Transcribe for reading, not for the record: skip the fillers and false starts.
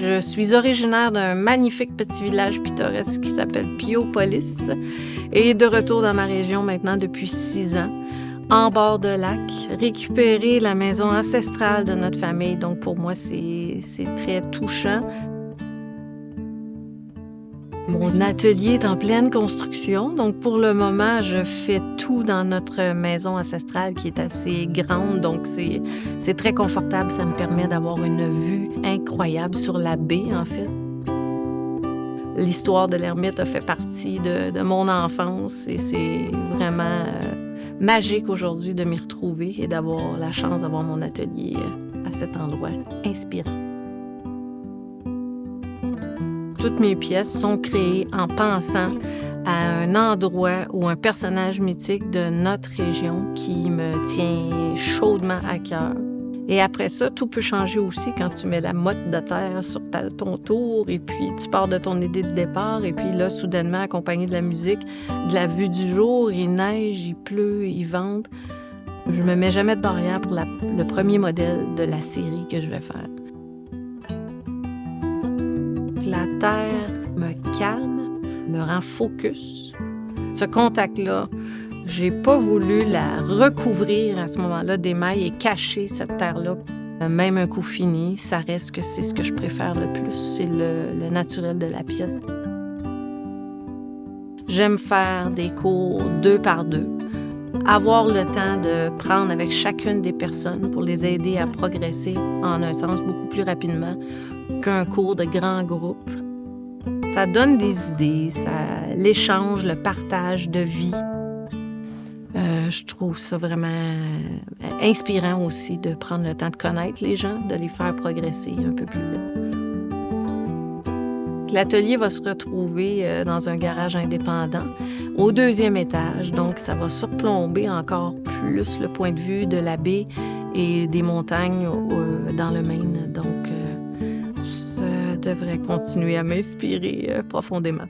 Je suis originaire d'un magnifique petit village pittoresque qui s'appelle Piopolis et de retour dans ma région maintenant depuis 6 ans, en bord de lac, récupérer la maison ancestrale de notre famille. Donc pour moi, c'est très touchant. Mon atelier est en pleine construction, donc pour le moment, je fais tout dans notre maison ancestrale qui est assez grande, donc c'est très confortable. Ça me permet d'avoir une vue incroyable sur la baie, en fait. L'histoire de l'ermite a fait partie de mon enfance et c'est vraiment magique aujourd'hui de m'y retrouver et d'avoir la chance d'avoir mon atelier à cet endroit inspirant. Toutes mes pièces sont créées en pensant à un endroit ou un personnage mythique de notre région qui me tient chaudement à cœur. Et après ça, tout peut changer aussi quand tu mets la motte de terre sur ton tour et puis tu pars de ton idée de départ et puis là, soudainement, accompagné de la musique, de la vue du jour, il neige, il pleut, il vente. Je me mets jamais de barrière pour le premier modèle de la série que je vais faire. La terre me calme, me rend focus. Ce contact-là, j'ai pas voulu la recouvrir à ce moment-là d'émail et cacher cette terre-là. Même un coup fini, ça reste que c'est ce que je préfère le plus, c'est le naturel de la pièce. J'aime faire des cours 2 par 2, avoir le temps de prendre avec chacune des personnes pour les aider à progresser en un sens beaucoup plus rapidement qu'un cours de grand groupe. Ça donne des idées, l'échange, le partage de vie. Je trouve ça vraiment inspirant aussi de prendre le temps de connaître les gens, de les faire progresser un peu plus vite. L'atelier va se retrouver dans un garage indépendant au 2e étage, donc ça va surplomber encore plus le point de vue de la baie et des montagnes dans le Maine. Donc, ça devrait continuer à m'inspirer profondément.